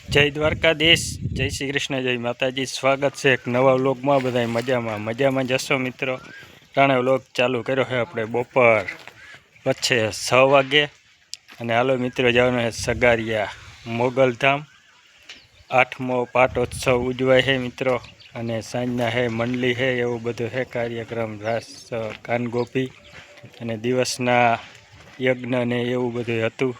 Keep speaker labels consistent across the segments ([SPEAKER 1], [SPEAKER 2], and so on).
[SPEAKER 1] જય દ્વારકાધીશ, જય શ્રી કૃષ્ણ, જય માતાજી। સ્વાગત છે એક નવા વ્લોગમાં। બધા મજામાં જશો મિત્રો। ટાણે વ્લોગ ચાલુ કર્યો છે આપણે બપોર પછી 6 વાગે। અને હાલો મિત્રો જવાનું છે સગારિયા મોગલધામ। 8મો પાટોત્સવ ઉજવાય છે મિત્રો। અને સાંજના હે મંડલી છે, એવું બધું છે કાર્યક્રમ, રાસ કાનગોપી અને દિવસના યજ્ઞ ને એવું બધું હતું।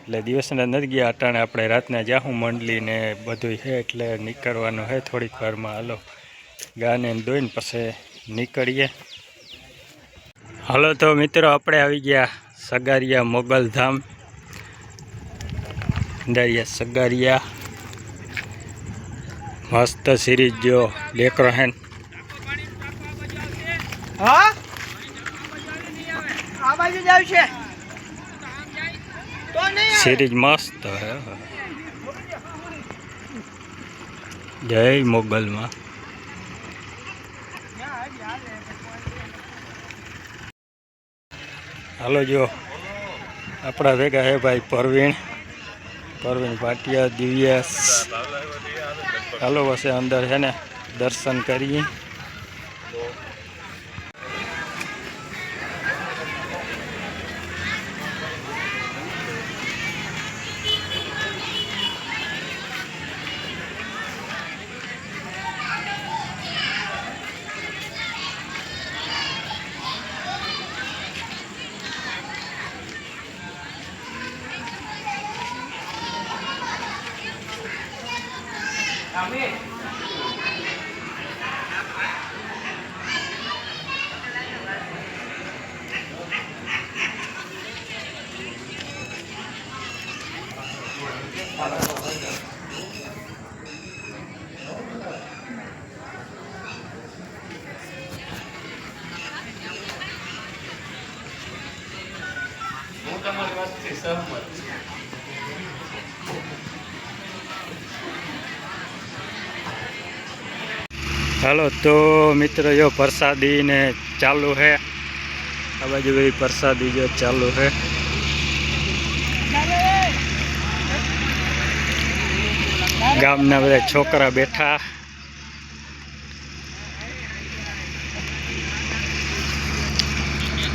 [SPEAKER 1] એટલે દિવસના નથી ગયા, અટાણે આપણે રાતના જાહું મંડલી ને બધું છે, એટલે નીકળવાનું છે થોડીક વારમાં। હાલો ગાને દોઈને પછી નીકળીએ। હાલો તો મિત્રો આપણે આવી ગયા સગારિયા મોગલધામ, અંધારિયા સગારિયા। મસ્ત સિરીજ જો ડેકોરેશન,
[SPEAKER 2] હા આ બાજુ જાવ છે તો નહીં
[SPEAKER 1] સિરીજ મસ્ત હે। જય મોગલમાં। હાલો જો આપણા ભેગા હે ભાઈ પરવીણ ભાટિયા, દિવ્યેશ। હાલો પછી અંદર છે ને દર્શન કરીએ। હાલો તો મિત્રો જો પ્રસાદી ને ચાલુ है, આ બાજુ ભાઈ પ્રસાદી જો ચાલુ है। ગામના બધા છોકરા બેઠા।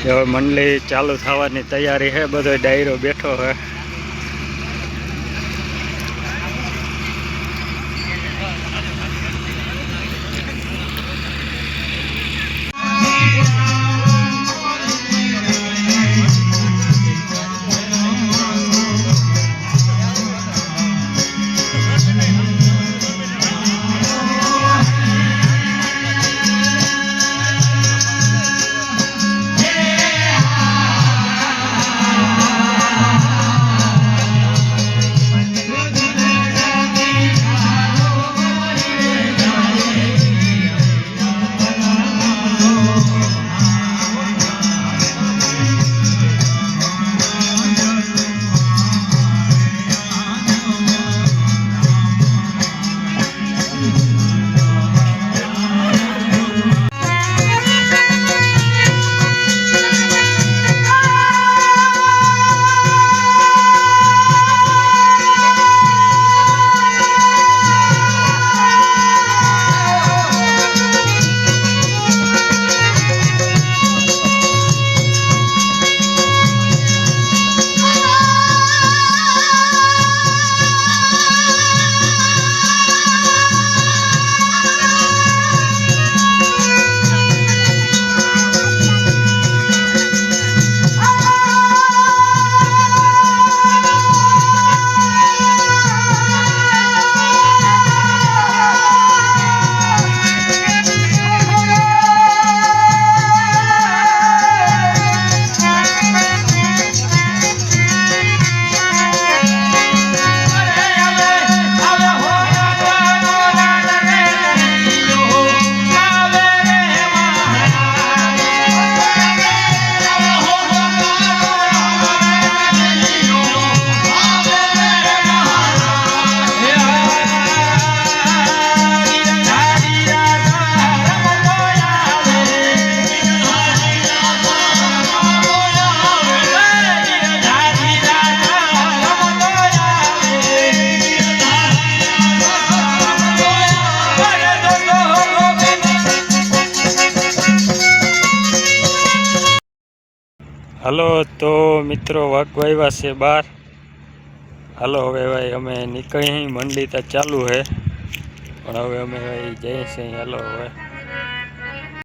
[SPEAKER 1] હવે મંડળી ચાલુ થવાની તૈયારી है, બધો ડાયરો બેઠો है। હાલો તો મિત્રો વાગવાવ્યા છે 12. હાલો હવે ભાઈ અમે નીકળી મંડળી તો ચાલુ હે, પણ હવે અમે ભાઈ જઈએ છીએ. હાલો હવે